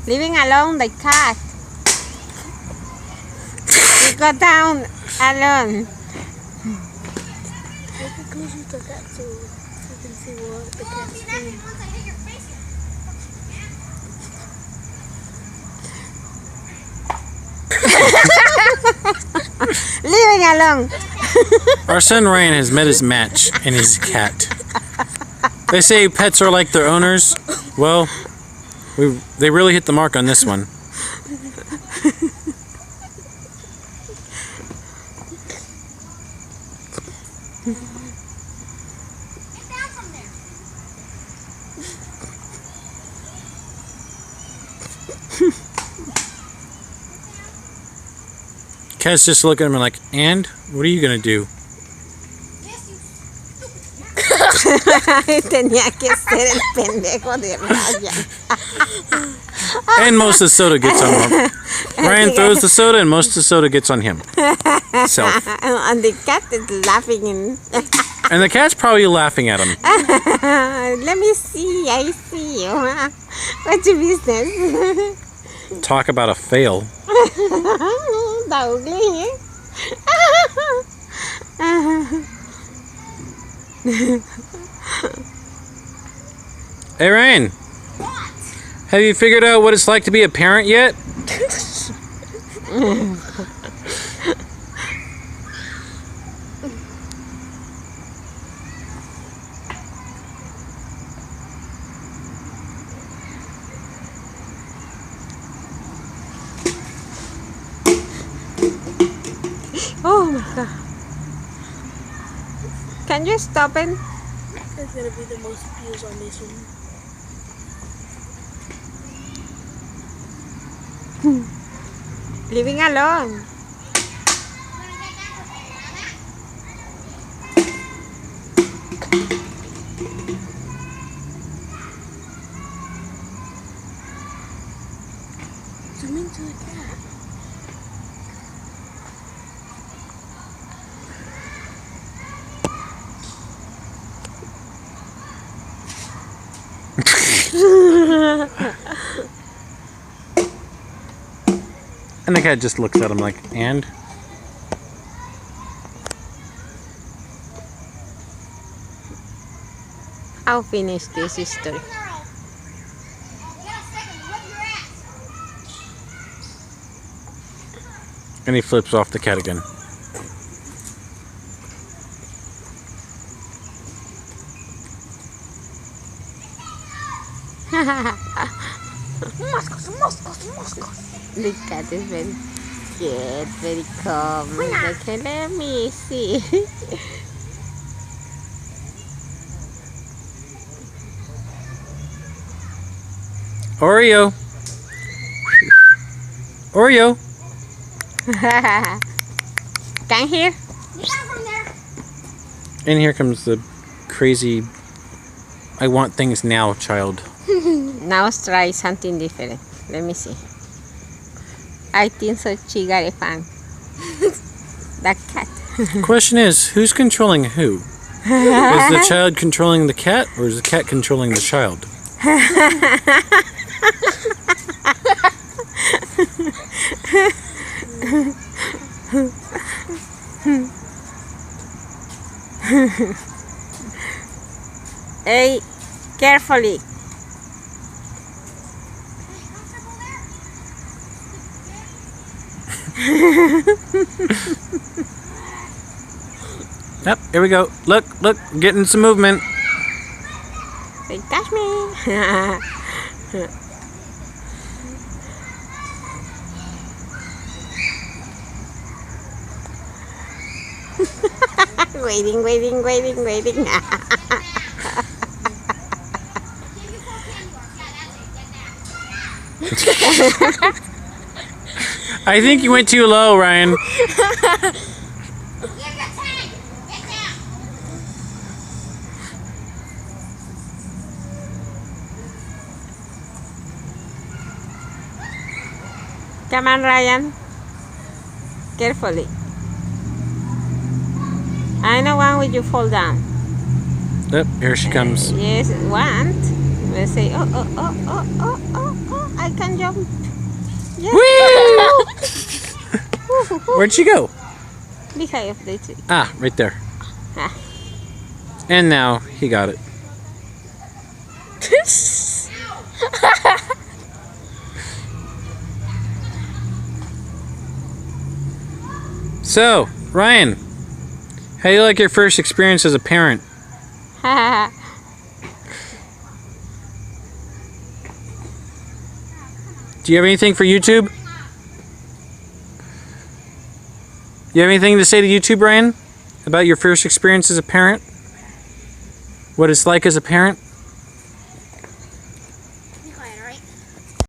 Leaving alone the cat. You go down alone. Maybe closer to that so you can see what the cat's doing. Leaving alone. Our son Ryan has met his match in his cat. They say pets are like their owners. Well, they really hit the mark on this one. Cat's just looking at him like, and? What are you gonna do? Tenía que ser el pendejo de Ryan. And most of the soda gets on him. Ryan throws the soda and most of the soda gets on him. Self. And the cat is laughing. And the cat's probably laughing at him. Let me see. I see you. What's your business? Talk about a fail. The ugly. Hey Ryan. What? Have you figured out what it's like to be a parent yet? Oh my god. Can you stop it? That's gonna be the most views on this one. Leaving alone. Zoom into the cat. And the cat just looks at him like, and? I'll finish this story. And he flips off the cat again. The cat is very cute, very calm. Okay, let me see. Oreo. Oreo. Can hear? And here comes the crazy, I want things now child. Now let's try something different. Let me see. I think so she got a fan. That cat. Question is, who's controlling who? Is the child controlling the cat, or is the cat controlling the child? Hey, carefully. Yep, here we go. Look, getting some movement. They touch me. Waiting. I think you went too low, Ryan. Come on, Ryan. Carefully. I don't want you fall down. Yep, here she comes. Yes, want. We'll say, oh, I I can jump. Yeah. Woo! Where'd she go? Behind of the tree. Ah, right there. Ah. And now he got it. So, Ryan, how do you like your first experience as a parent? Do you have anything for YouTube? You have anything to say to YouTube, Ryan? About your first experience as a parent? What it's like as a parent? Be quiet, alright?